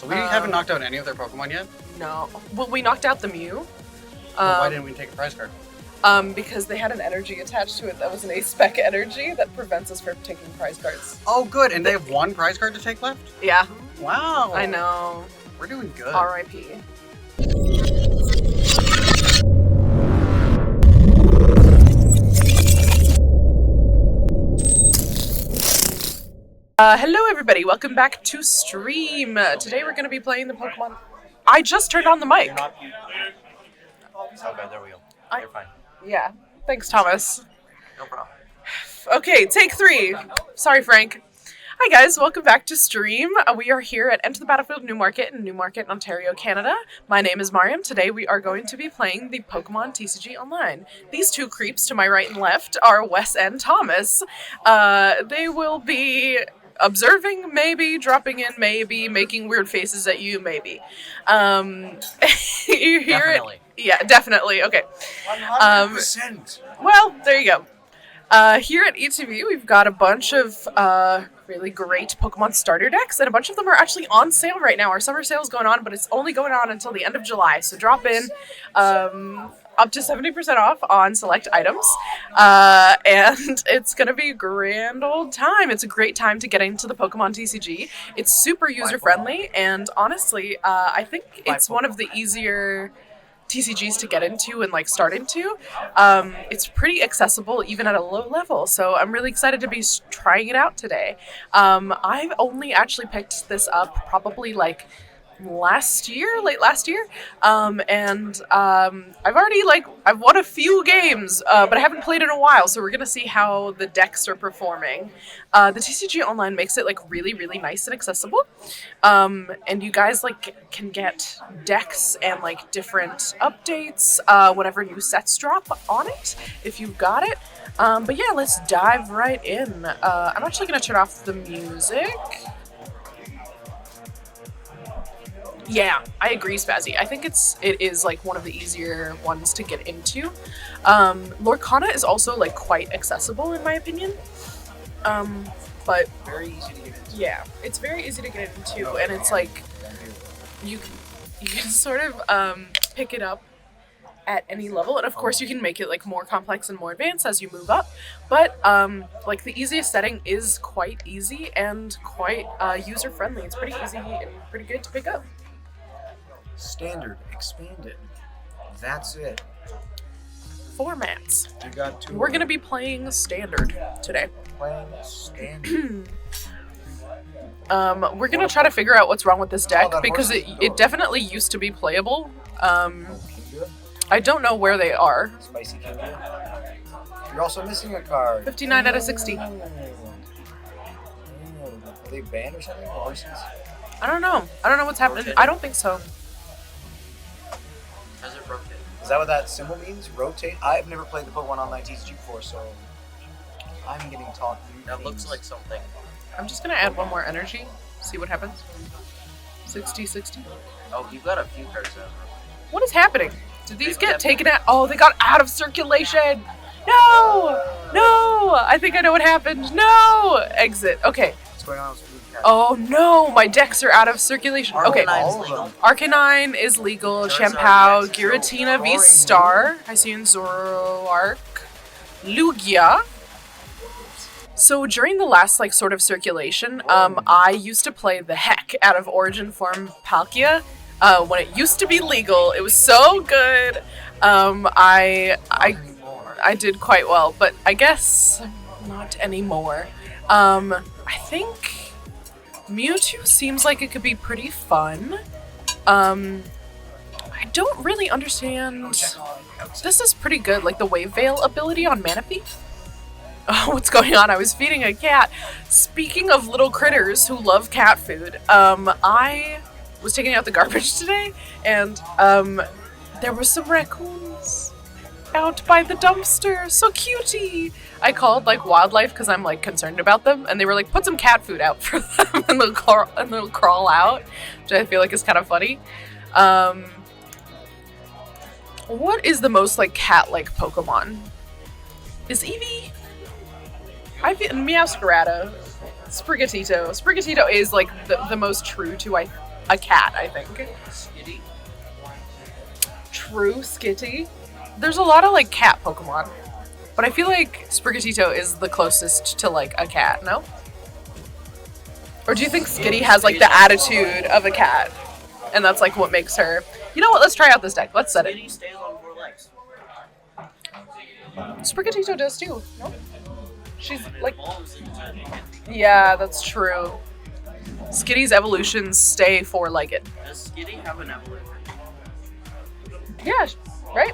So we haven't knocked out any of their Pokemon yet? No. Well, we knocked out the Mew. Why didn't we take a prize card? Because they had an energy attached to it that was an A-spec energy that prevents us from taking prize cards. Oh, good. And they have one prize card to take left? Yeah. Wow. I know. We're doing good. R.I.P. Hello everybody, welcome back to stream. Today we're going to be playing the Pokemon... I just turned on the mic. Okay, there we go. You're fine. Yeah, thanks Thomas. No problem. Okay, take 3. Sorry Frank. Hi guys, welcome back to stream. We are here at Enter the Battlefield Newmarket in Newmarket, Ontario, Canada. My name is Mariam. Today we are going to be playing the Pokemon TCG Online. These two creeps to my right and left are Wes and Thomas. They will be observing, maybe, dropping in, maybe, making weird faces at you, maybe. You hear Definitely. it? Yeah, definitely. Okay. 100%. Well, there you go. Here at ETV, we've got a bunch of really great Pokemon starter decks, and a bunch of them are actually on sale right now. Our summer sale is going on, but it's only going on until the end of July, so drop in. Up to 70% off on select items, and it's going to be a grand old time. It's a great time to get into the Pokemon TCG. It's super user-friendly, and honestly, I think it's one of the easier TCGs to get into and like start into. It's pretty accessible even at a low level, so I'm really excited to be trying it out today. I've only actually picked this up probably like late last year, and I've already I've won a few games, but I haven't played in a while, so we're gonna see how the decks are performing. The TCG Online makes it really nice and accessible, and you guys can get decks and different updates whenever new sets drop on it if you've got it. But yeah, let's dive right in. I'm actually gonna turn off the music. Yeah, I agree, Spazzy. I think it is one of the easier ones to get into. Lorcana is also quite accessible in my opinion. But Very easy to get into. yeah, it's very easy to get into, and it's you can sort of pick it up at any level, and of course you can make it more complex and more advanced as you move up. But the easiest setting is quite easy and quite user friendly. It's pretty easy and pretty good to pick up. Standard, expanded. That's it. Formats. You got two. We're gonna be playing standard today. Playing standard. We're gonna try to figure out what's wrong with this deck that because horse it definitely used to be playable. Kinga? I don't know where they are. Spicy Kinga. You're also missing a card. 59 out of 60. Are they banned or something? The horses? I don't know what's happening. Rotate. I don't think so. Does it rotate? Is that what that symbol means? Rotate? I've never played the Pokemon Online TCG before, so I'm getting taught new That things. looks like something. I'm just gonna add one more energy. See what happens. 60. Oh, you got a few cards out. What is happening? Did these get taken out? Oh, they got out of circulation. No! I think I know what happened. No! Exit. Okay. What's going on with Blue Cat? Oh no, my decks are out of circulation. Okay. Arcanine's all of legal. them. Arcanine is legal. Charizard, Champao, yes. Giratina, Roaring V-Star, Hisuian Zoroark, Lugia. So during the last sort of circulation, I used to play the heck out of Origin Form Palkia. When it used to be legal, it was so good. I did quite well, but I guess not anymore. I think Mewtwo seems like it could be pretty fun. I don't really understand. This is pretty good, the Wave Veil ability on Manaphy. Oh, what's going on? I was feeding a cat. Speaking of little critters who love cat food, I was taking out the garbage today, and there were some raccoons out by the dumpster. So cutie. I called wildlife because I'm concerned about them, and they were put some cat food out for them, and they'll crawl out, which I feel is kind of funny. What is the most cat-like Pokemon? Is Eevee? I feel Meowscarada, Sprigatito. Sprigatito is the most true to I a cat, I think. Skitty. True, Skitty. There's a lot of like cat Pokemon, but I feel like Sprigatito is the closest to like a cat, no? Or do you think Skitty has like the attitude of a cat? And that's like what makes her. You know what? Let's try out this deck. Let's set it. Skitty stays on 4 legs. Sprigatito does too. No? She's When it like. evolves into Yeah, that's true. Skitty's evolutions stay 4-legged. Does Skitty have an evolution? Yeah, right?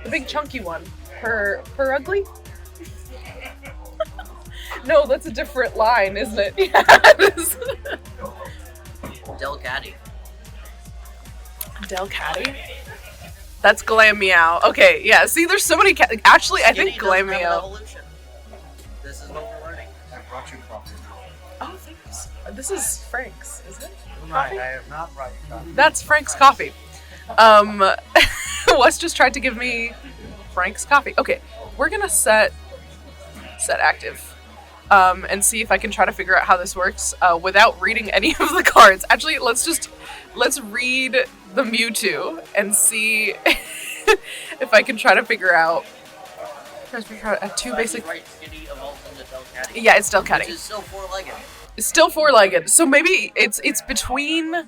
The big chunky one. Her ugly? No, that's a different line, isn't it? Yeah, it is. Delcatty. Delcatty? That's Glameow. Okay, yeah, see, there's so many actually, I think Skitty doesn't have an Glameow. evolution. This is what we're learning. I brought you coffee. Oh, thanks. This is Frank's, isn't it? Right, I have not brought you coffee. That's Frank's coffee. Wes just tried to give me Frank's coffee. Okay, we're gonna set active, and see if I can try to figure out how this works without reading any of the cards. Actually, let's read the Mewtwo and see if I can try to figure out. Two basic. Right, Skitty evolves into Delcatty. Yeah, it's Delcatty. Which is still 4-legged. It's still 4-legged, so maybe it's between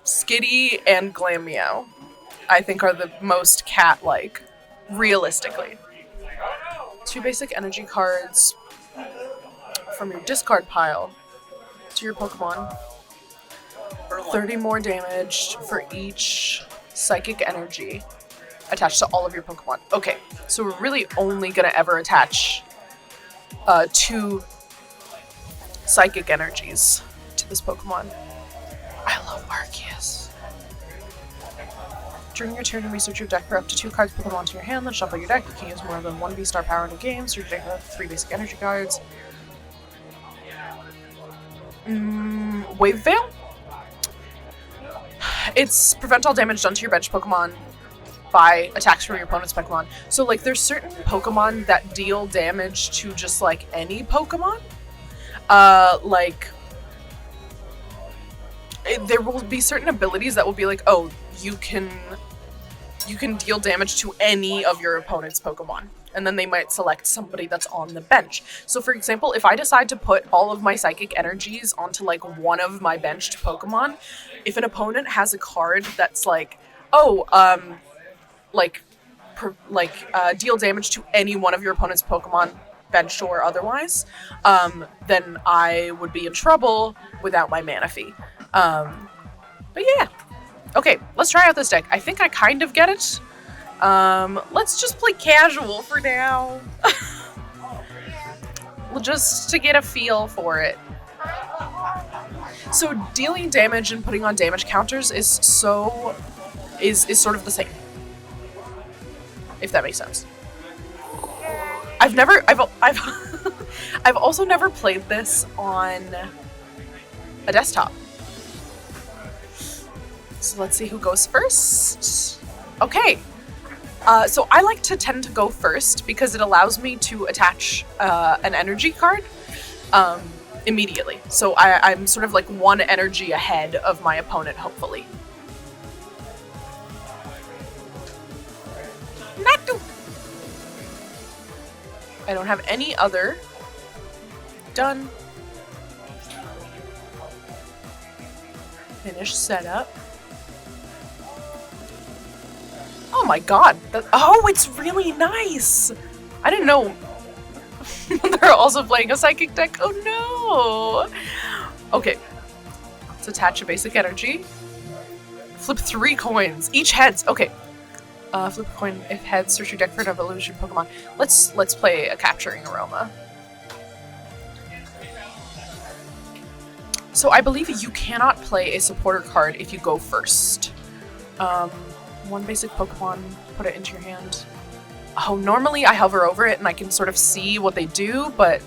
Skitty and Glameow, I think are the most cat-like, realistically. 2 basic energy cards from your discard pile to your Pokemon. 30 more damage for each psychic energy attached to all of your Pokemon. Okay, so we're really only gonna ever attach 2 psychic energies to this Pokemon. I love Arceus. During your turn, research your deck for up to 2 cards, put them onto your hand, then shuffle your deck. You can use more than 1 V-Star power in a game, so your deck has 3 basic energy cards. Wave Veil? It's prevent all damage done to your bench Pokemon by attacks from your opponent's Pokemon. So, like, there's certain Pokemon that deal damage to just, like, any Pokemon. There will be certain abilities that will be like, oh, you can deal damage to any of your opponent's Pokemon. And then they might select somebody that's on the bench. So for example, if I decide to put all of my psychic energies onto like one of my benched Pokemon, if an opponent has a card that's like, oh, deal damage to any one of your opponent's Pokemon, benched or otherwise, then I would be in trouble without my mana fee. But yeah. Okay, let's try out this deck. I think I kind of get it. Let's just play casual for now. Just to get a feel for it. So dealing damage and putting on damage counters is sort of the same. If that makes sense. I've I've also never played this on a desktop. So let's see who goes first. Okay. So I like to tend to go first because it allows me to attach an energy card immediately. So I'm sort of like 1 energy ahead of my opponent, hopefully. I don't have any other. Done. Finish setup. Oh my god. Oh, it's really nice. I didn't know they're also playing a psychic deck. Oh no. Okay. Let's attach a basic energy. Flip 3 coins. Each heads. Okay. Flip a coin. If heads, search your deck for an evolution Pokemon. Let's play a Capturing Aroma. So I believe you cannot play a supporter card if you go first. 1 basic Pokemon, put it into your hand. Oh, normally I hover over it and I can sort of see what they do, but...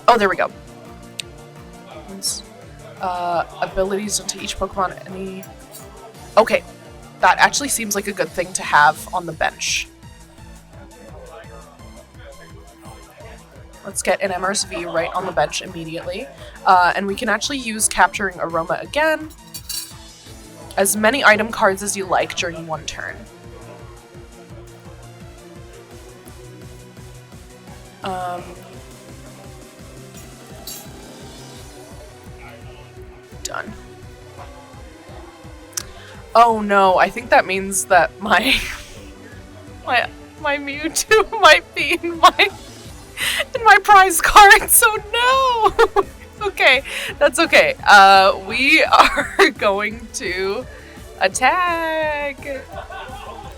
Oh, there we go. Abilities into each Pokemon, any... Okay, that actually seems like a good thing to have on the bench. Let's get an MRSV right on the bench immediately. And we can actually use Capturing Aroma again. as many item cards as you like during one turn. Done. Oh no, I think that means that my Mewtwo might be in my prize card, so no! Okay, that's okay. We are going to attack.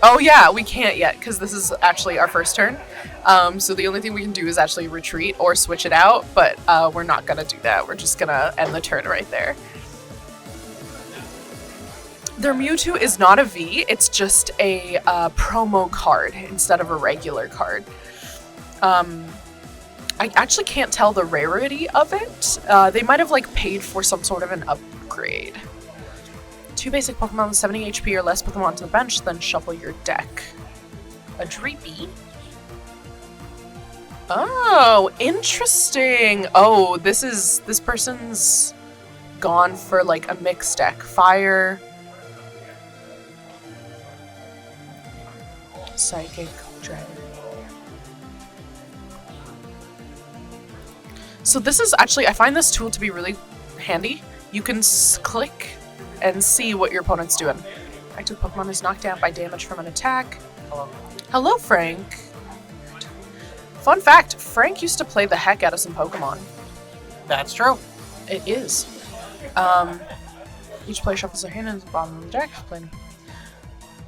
Oh yeah, we can't yet, because this is actually our first turn. So the only thing we can do is actually retreat or switch it out, but we're not gonna do that. We're just gonna end the turn right there. Their Mewtwo is not a V, it's just a promo card instead of a regular card. I actually can't tell the rarity of it. They might have like paid for some sort of an upgrade. 2 basic Pokemon with 70 HP or less, put them onto the bench, then shuffle your deck. A Dreepy. Oh, interesting. Oh, this person's gone for like a mixed deck. Fire, Psychic, Dragon. So this is actually, I find this tool to be really handy. You can click and see what your opponent's doing. Active Pokemon is knocked out by damage from an attack. Hello. Hello, Frank. Fun fact, Frank used to play the heck out of some Pokemon. That's true. It is. Each player shuffles their hand into the bottom of the deck.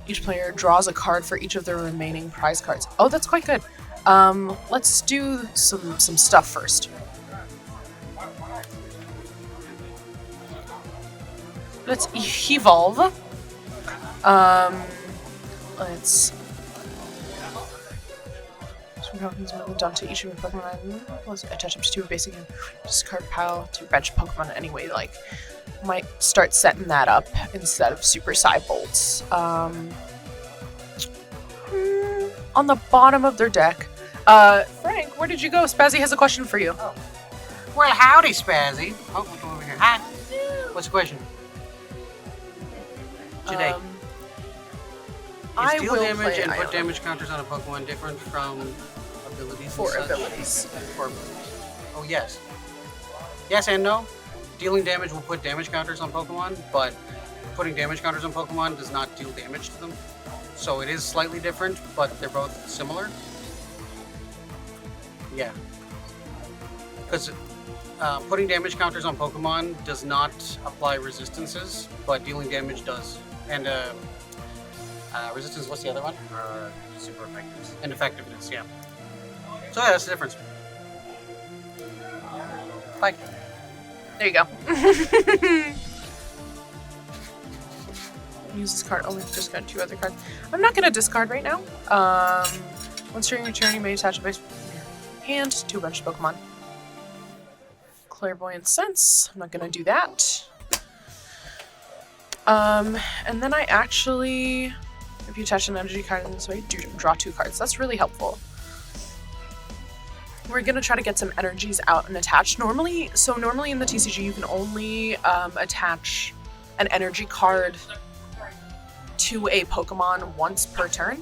Each player draws a card for each of their remaining prize cards. Oh, that's quite good. Let's do some stuff first. Let's evolve. Let's. Done to each of your Pokemon. Let's attach up to 2 basic and discard pile to bench Pokemon anyway. Like, might start setting that up instead of Super Psy Bolts. On the bottom of their deck. Frank, where did you go? Spazzy has a question for you. Oh. Well, howdy, Spazzy. Oh, come over here. Hi. What's the question? Today. I Is deal will damage play and put Iona. damage counters on a Pokemon different from abilities? For and such? abilities. For abilities. Oh, yes. Yes and no. Dealing damage will put damage counters on Pokemon, but putting damage counters on Pokemon does not deal damage to them. So it is slightly different, but they're both similar. Yeah. Because putting damage counters on Pokemon does not apply resistances, but dealing damage does. And resistance, what's the other one? Super effective. And effectiveness, yeah. So yeah, that's the difference. Bye. There you go. Use this card only to discard 2 other cards. I'm not going to discard right now. Once during your turn, you may attach a base hand to a bunch of Pokemon. Clairvoyant Sense. I'm not going to do that. And then I actually, if you attach an energy card in this way, do draw 2 cards. That's really helpful. We're going to try to get some energies out and attach. Normally in the TCG, you can only attach an energy card to a Pokemon once per turn,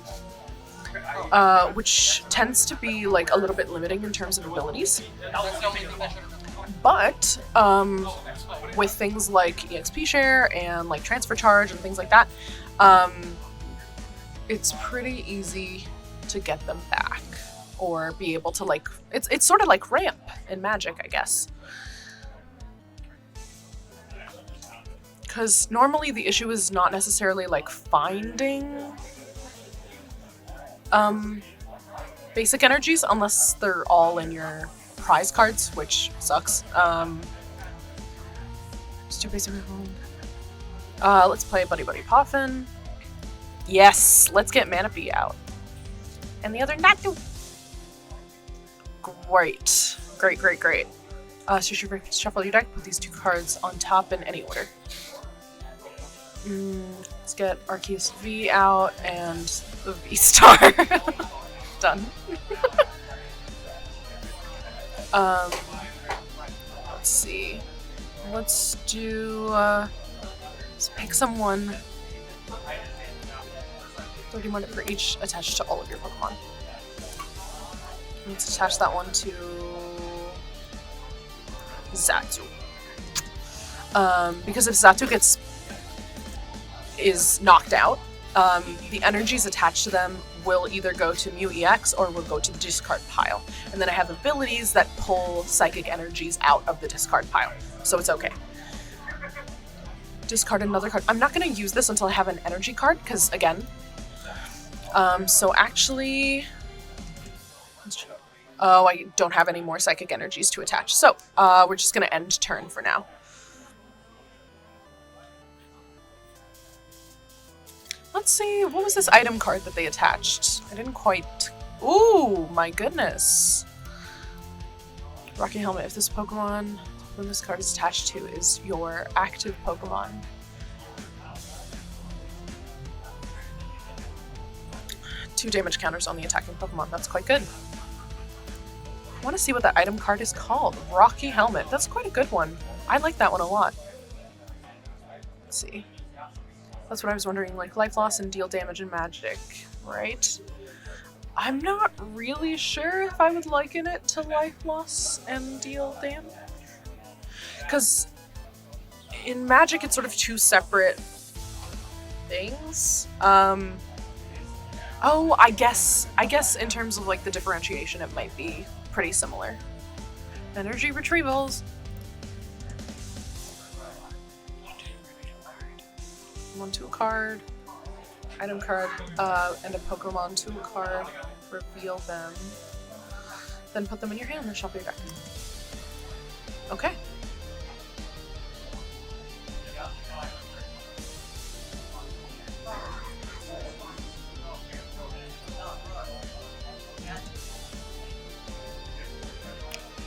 which tends to be like a little bit limiting in terms of abilities. But with things like EXP share and like transfer charge and things like that, it's pretty easy to get them back or be able to like, it's sort of like ramp in Magic, I guess. Because normally the issue is not necessarily like finding basic energies unless they're all in your prize cards, which sucks. Just 2 basic. Let's play Buddy Buddy Poffin. Yes, let's get Manaphy out. And the other Natu. Great. So you should shuffle your deck, put these 2 cards on top in any order. Let's get Arceus V out and the V-Star. Done. Let's see. Let's do Let's pick someone. 31 for each attached to all of your Pokemon. Let's attach that one to Zatu. Because if Zatu is knocked out, the energies attached to them will either go to Mew EX or will go to the discard pile. And then I have abilities that pull psychic energies out of the discard pile, so it's okay. Discard another card. I'm not going to use this until I have an energy card, because again, so actually, oh, I don't have any more psychic energies to attach. So we're just going to end turn for now. Let's see, what was this item card that they attached? I didn't quite... Ooh, my goodness. Rocky Helmet, if this Pokemon, when this card is attached to, is your active Pokemon. Two damage counters on the attacking Pokemon, that's quite good. I want to see what that item card is called. Rocky Helmet, that's quite a good one. I like that one a lot. Let's see. That's what I was wondering, like life loss and deal damage and magic, right? I'm not really sure if I would liken it to life loss and deal damage. Because in magic, it's sort of two separate things. Oh, I guess in terms of like the differentiation, it might be pretty similar. Energy retrievals. Pokemon to a card, item card, and a Pokemon to a card, reveal them, then put them in your hand and shuffle your deck. Okay.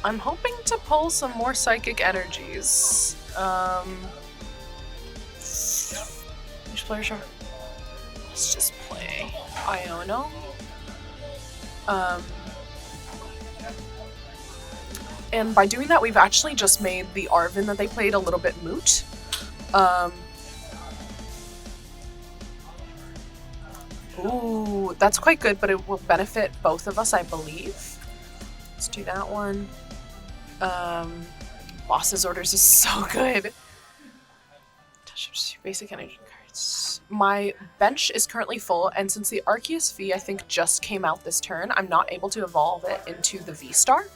I'm hoping to pull some more psychic energies. Which player sure? Let's just play Iono. And by doing that, we've actually just made the Arvin that they played a little bit moot. Ooh, that's quite good, but it will benefit both of us, I believe. Let's do that one. Boss's Orders is so good. Basic energy cards. My bench is currently full, and since the Arceus V, I think, just came out this turn, I'm not able to evolve it into the V-Star.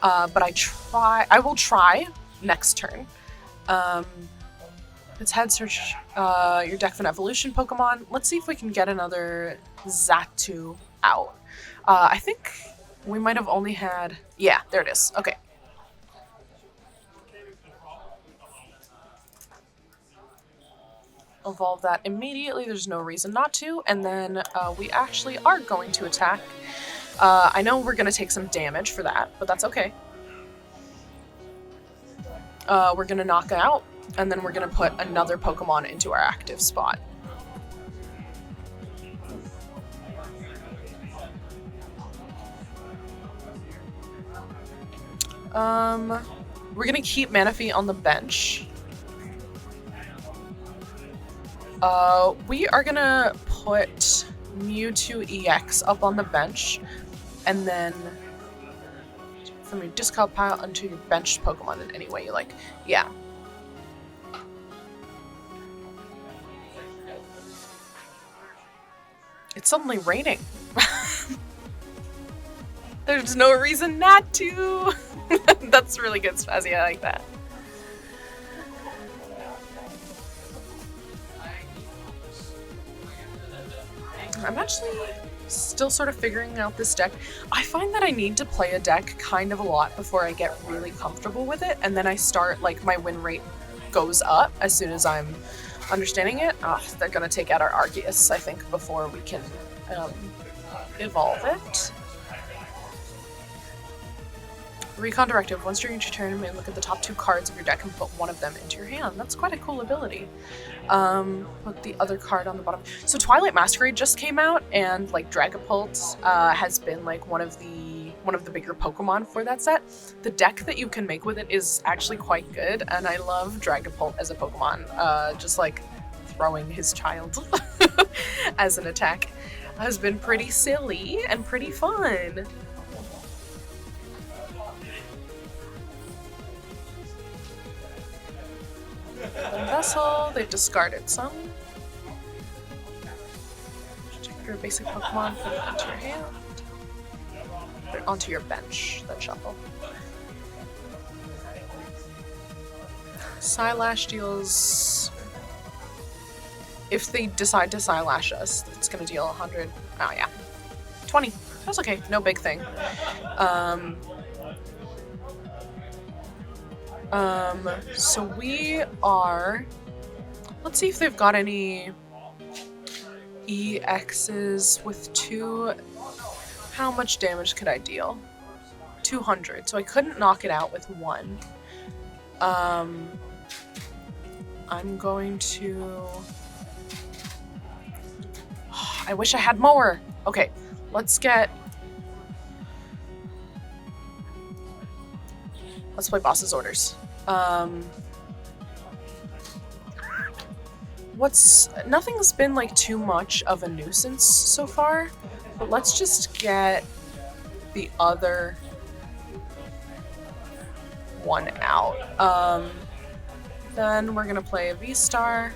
But I will try next turn. Let's head search your deck for an evolution Pokemon. Let's see if we can get another Zatu out. I think we might have only had... Yeah, there it is. Okay. Evolve that immediately. There's no reason not to. And then we actually are going to attack. I know we're going to take some damage for that, but that's okay. We're going to knock it out, and then we're going to put another Pokemon into our active spot. We're going to keep Manaphy on the bench. We are gonna put Mewtwo EX up on the bench, and then from your discard pile onto your bench Pokemon in any way you like. Yeah. It's suddenly raining. There's no reason not to. That's really good, Spazzy. I like that. I'm actually still sort of figuring out this deck. I find that I need to play a deck kind of a lot before I get really comfortable with it, and then I start, like, my win rate goes up as soon as I'm understanding it. They're gonna take out our Arceus, I think, before we can evolve it. Recon Directive. Once during your turn, you may look at the top 2 cards of your deck and put one of them into your hand. That's quite a cool ability. Put the other card on the bottom. So Twilight Masquerade just came out, and like Dragapult has been like one of the bigger Pokemon for that set. The deck that you can make with it is actually quite good, and I love Dragapult as a Pokemon. Just like throwing his child as an attack has been pretty silly and pretty fun. The vessel, they've discarded some. Check your basic Pokemon, put it onto your hand. Put it onto your bench, then shuffle. Psylash deals... If they decide to Psylash us, it's gonna deal 100... Oh yeah. 20. That's okay, no big thing. So we are... Let's see if they've got any EXs with 2... How much damage could I deal? 200, so I couldn't knock it out with 1. I'm going to... I wish I had more! Okay, let's get... Let's play Boss's Orders. Nothing's been like too much of a nuisance so far, but let's just get the other one out. Then we're gonna play a V-Star,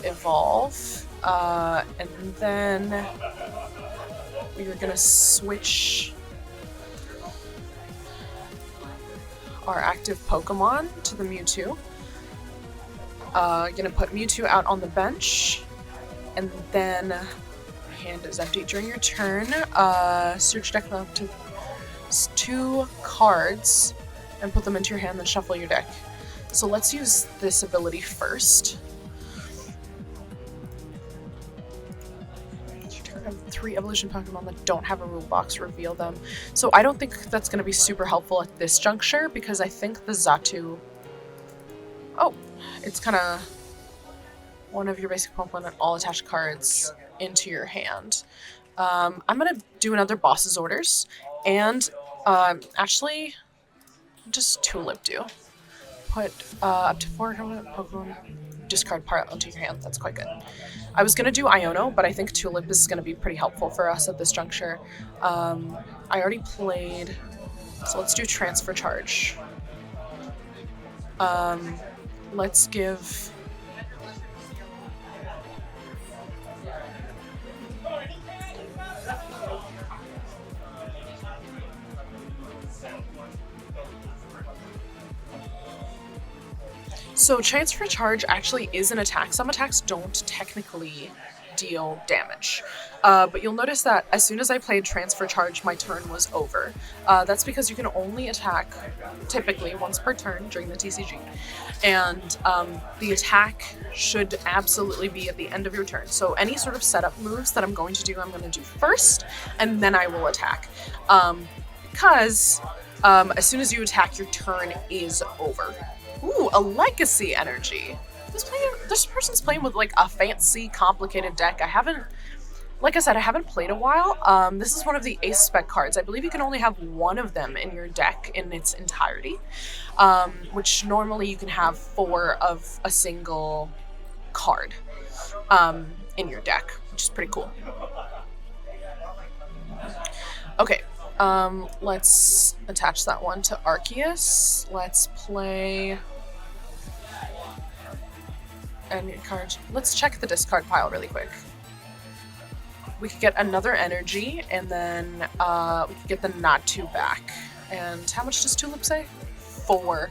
Evolve, and then we're gonna switch our active Pokemon to the Mewtwo. Gonna put Mewtwo out on the bench, and then hand is empty during your turn. Search deck up to 2 cards and put them into your hand, then shuffle your deck. So let's use this ability first. I have 3 evolution Pokemon that don't have a rule box, reveal them. So I don't think that's going to be super helpful at this juncture, because I think the Xatu... Oh, it's kind of one of your basic Pokemon and all attached cards into your hand. I'm going to do another Boss's Orders, and actually, just Tulip do. Put up to 4 Pokemon, discard part onto your hand. That's quite good. I was going to do Iono, but I think Tulip is going to be pretty helpful for us at this juncture. I already played, so let's do Transfer Charge. Let's give... So Transfer Charge actually is an attack. Some attacks don't technically deal damage. But you'll notice that as soon as I played Transfer Charge, my turn was over. That's because you can only attack typically once per turn during the TCG. And the attack should absolutely be at the end of your turn. So any sort of setup moves that I'm going to do first, and then I will attack. Because as soon as you attack, your turn is over. Ooh, a Legacy Energy. This person's playing with like a fancy, complicated deck. Like I said, I haven't played a while. This is one of the Ace Spec cards. I believe you can only have 1 of them in your deck in its entirety, which normally you can have 4 of a single card in your deck, which is pretty cool. Okay. Let's attach that one to Arceus. Let's play any card. Let's check the discard pile really quick. We could get another energy, and then we could get the Natu back. And how much does Tulip say? 4.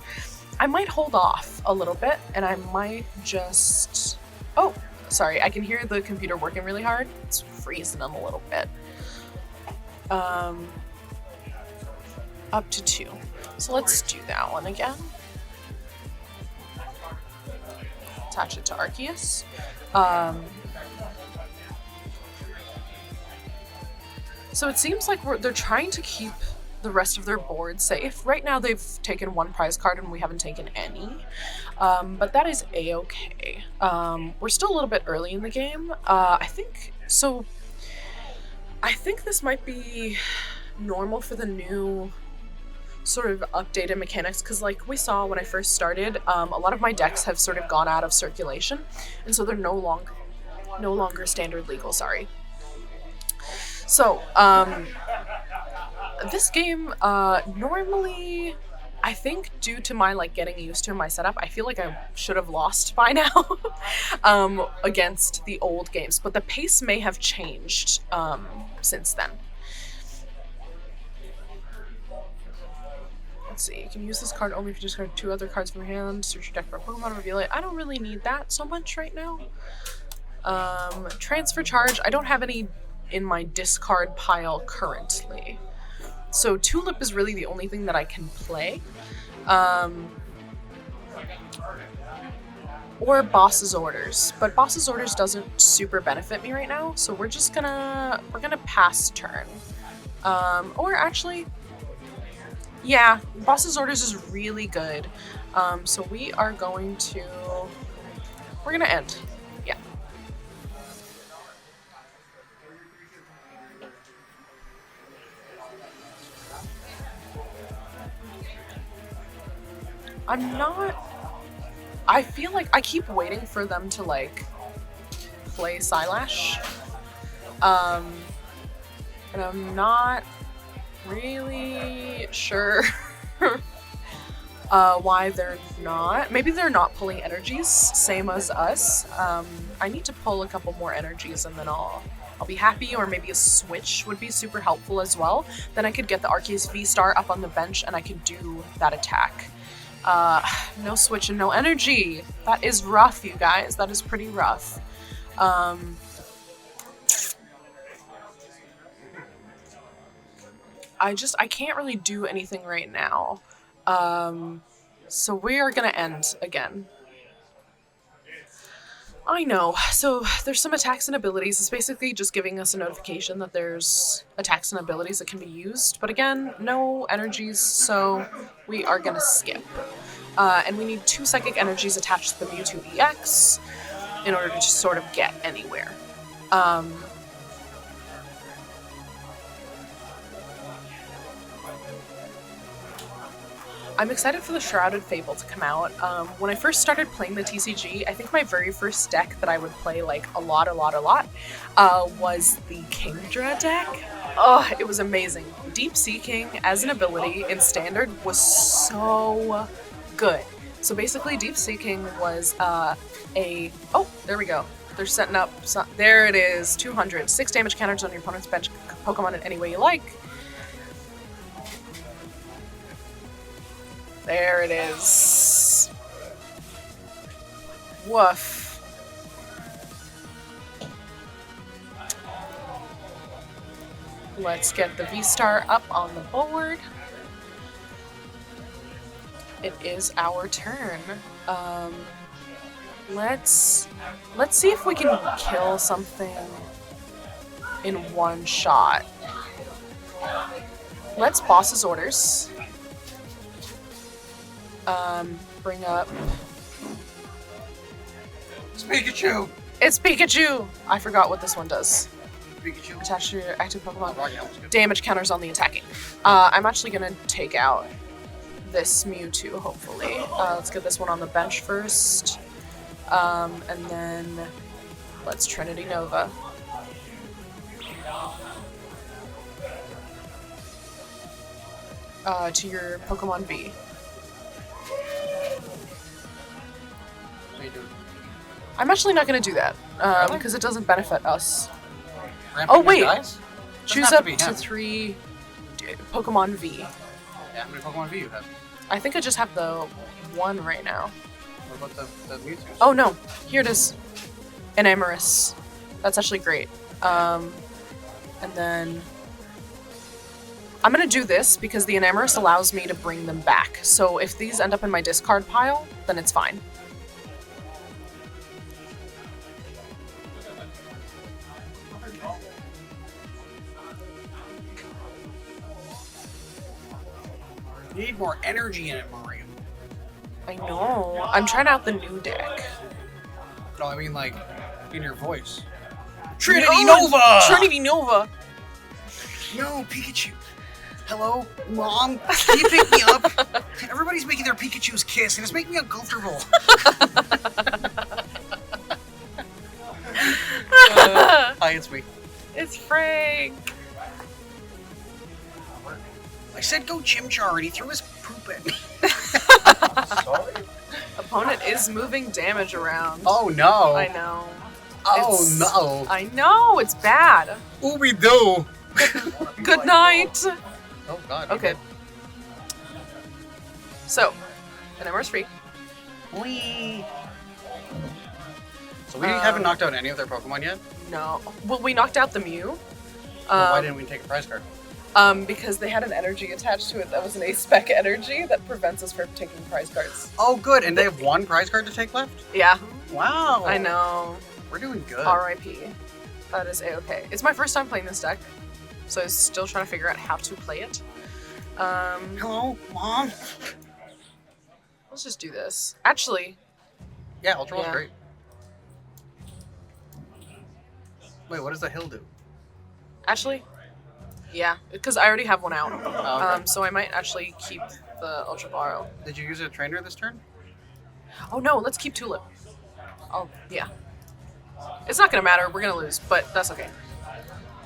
I might hold off a little bit, and I might just... Oh, sorry, I can hear the computer working really hard. It's freezing them a little bit. Up to 2. So let's do that one again. Attach it to Arceus. So it seems like they're trying to keep the rest of their board safe. Right now they've taken 1 prize card and we haven't taken any. But that is a-okay. We're still a little bit early in the game. I think this might be normal for the new sort of updated mechanics, because like we saw when I first started, a lot of my decks have sort of gone out of circulation, and so they're no longer standard legal. Sorry. So this game normally, I think due to my like getting used to my setup, I feel like I should have lost by now against the old games, but the pace may have changed since then. Let's see, you can use this card only if you discard 2 other cards from your hand, search your deck for a Pokemon, reveal it. I don't really need that so much right now. Transfer charge, I don't have any in my discard pile currently. So Tulip is really the only thing that I can play. Or Boss's Orders. But Boss's Orders doesn't super benefit me right now, so we're gonna pass turn. Or actually, yeah, Boss's Orders is really good. So we're gonna end. Yeah. I feel like I keep waiting for them to like play Silash. And I'm not really sure why they're not. Maybe they're not pulling energies, same as us. I need to pull a couple more energies and then I'll be happy, or maybe a switch would be super helpful as well. Then I could get the Arceus V-Star up on the bench and I could do that attack. No switch and no energy. That is rough, you guys. That is pretty rough. I can't really do anything right now. So we are gonna end again. I know. So there's some attacks and abilities. It's basically just giving us a notification that there's attacks and abilities that can be used. But again, no energies, so we are gonna skip. And we need 2 psychic energies attached to the Mewtwo EX in order to just sort of get anywhere. I'm excited for the Shrouded Fable to come out. When I first started playing the TCG, I think my very first deck that I would play like a lot, was the Kingdra deck. Oh, it was amazing. Deep Sea King as an ability in Standard was so good. So basically Deep Sea King was oh, there we go. They're setting up, there it is, 200. 6 damage counters on your opponent's bench Pokemon in any way you like. There it is. Woof. Let's get the V-Star up on the board. It is our turn. Let's see if we can kill something in one shot. Let's Boss's Orders. Bring up... It's Pikachu! It's Pikachu! I forgot what this one does. Pikachu. Attach to your active Pokemon. Oh, yeah, that was good. Damage counters on the attacking. I'm actually gonna take out this Mewtwo, hopefully. Let's get this one on the bench first. And then let's Trinity Nova. To your Pokemon V. What are you doing? I'm actually not going to do that, Really? because it doesn't benefit us. Ramping Oh, wait. your dice? Choose Doesn't have up to be to him. 3 Pokemon V. Yeah, how many Pokemon V you have? I think I just have the 1 right now. What about the Mewtwo? Oh no, here it is. An Amorous. That's actually great. And then I'm gonna do this because the Enamorous allows me to bring them back. So if these end up in my discard pile, then it's fine. You need more energy in it, Mario. I know. I'm trying out the new deck. No, I mean like in your voice. Trinity Oh, Nova! Trinity Nova! No, Pikachu. Hello, Mom? Can you pick me up? Everybody's making their Pikachu's kiss, and it's making me uncomfortable. Hi, it's me. It's Frank. I said go Chimchar, and he threw his poop at me. Sorry. Opponent is moving damage around. Oh, no. I know. Oh, It's- no. I know, it's bad. Ooby-doo. Good night. Oh, God. Okay. So, an Emer's free. Whee. So we haven't knocked out any of their Pokemon yet? No. Well, we knocked out the Mew. Well, why didn't we take a prize card? Because they had an energy attached to it that was an A-spec energy that prevents us from taking prize cards. Oh, good. And they have one prize card to take left? Yeah, Wow. I know. We're doing good. R.I.P. That is A-okay. It's my first time playing this deck, so I'm still trying to figure out how to play it. Hello, Mom? Let's just do this. Actually, Yeah, Ultra Ball's Yeah. great. Wait, what does the hill do? yeah, because I already have one out. Oh, okay. So I might actually keep the Ultra Ball. Did you use a trainer this turn? Oh no, let's keep Tulip. Oh, yeah. It's not gonna matter, we're gonna lose, but that's okay.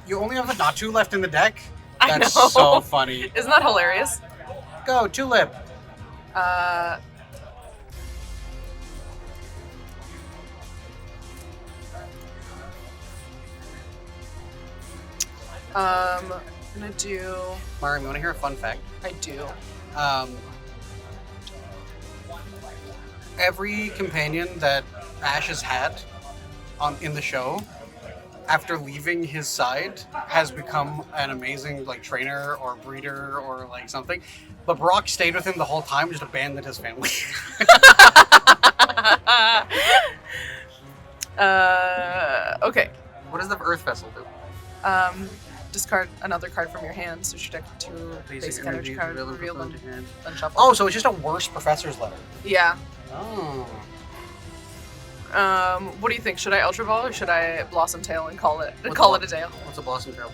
You only have a Natu left in the deck? I That's know. so funny. Isn't that hilarious? Go, Tulip. I'm gonna do. Mariam, you want to hear a fun fact? I do. Every companion that Ash has had in the show, after leaving his side, has become an amazing like trainer or breeder or like something. But Brock stayed with him the whole time, just abandoned his family. Okay. What does the Earth Vessel do? Discard another card from your hand. Switch your deck to basic energy card. Reveal them. Then shuffle. Oh, so it's just a worse Professor's letter. Yeah. Oh. What do you think? Should I Ultra Ball or should I Blossom Tail and call it What's call blo- it a day? What's a Blossom Tail?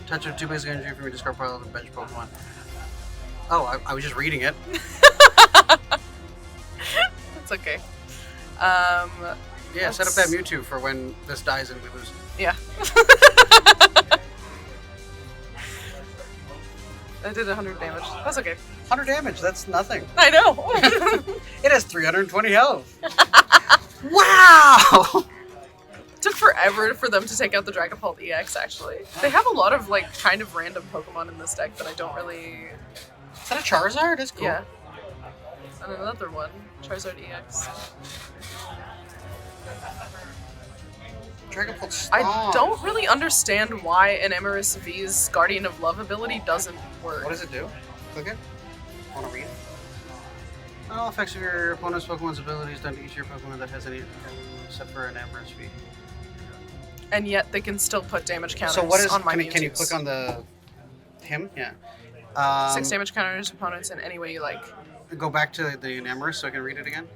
Touch of 2 basic energy from your discard pile of the bench Pokemon. Oh, I was just reading it. It's okay. Yeah, set up that Mewtwo for when this dies and we lose. Yeah. I did 100 damage. That's okay. 100 damage, that's nothing. I know. It has 320 health. Wow! Took forever for them to take out the Dragapult EX, actually. They have a lot of, like, kind of random Pokemon in this deck that I don't really... Is that a Charizard? That's cool. Yeah. And another one. Charizard EX. Dragapult I Stomp. don't really understand why an Emerus V's Guardian of Love ability doesn't work. What does it do? Click it. Want to read? All effects of your opponent's Pokemon's abilities done to each of your Pokemon that has any except for an Empress V. And yet they can still put damage counters So what is? on my Can you Mewtwo's. click on the him? Yeah. 6 damage counters opponents in any way you like. Go back to the Empress so I can read it again.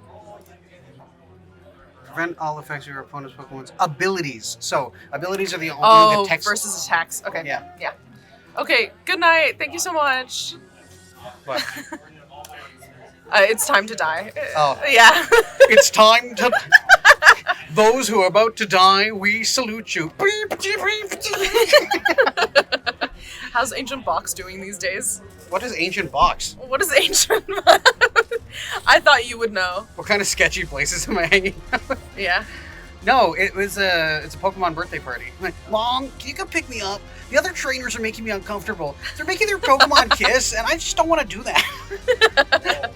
Prevent all effects of your opponent's Pokemon's abilities. So abilities are the only Oh, the text. versus attacks. Okay. Yeah. Yeah. Okay. Good night. Thank you so much. What? It's time to die. Oh. Yeah. It's time to. Those who are about to die, we salute you. How's Ancient Box doing these days? What is Ancient Box? What is Ancient? I thought you would know. What kind of sketchy places am I hanging out? Yeah. No, it's a Pokemon birthday party. I'm like, Mom, can you come pick me up? The other trainers are making me uncomfortable. They're making their Pokemon kiss, and I just don't want to do that.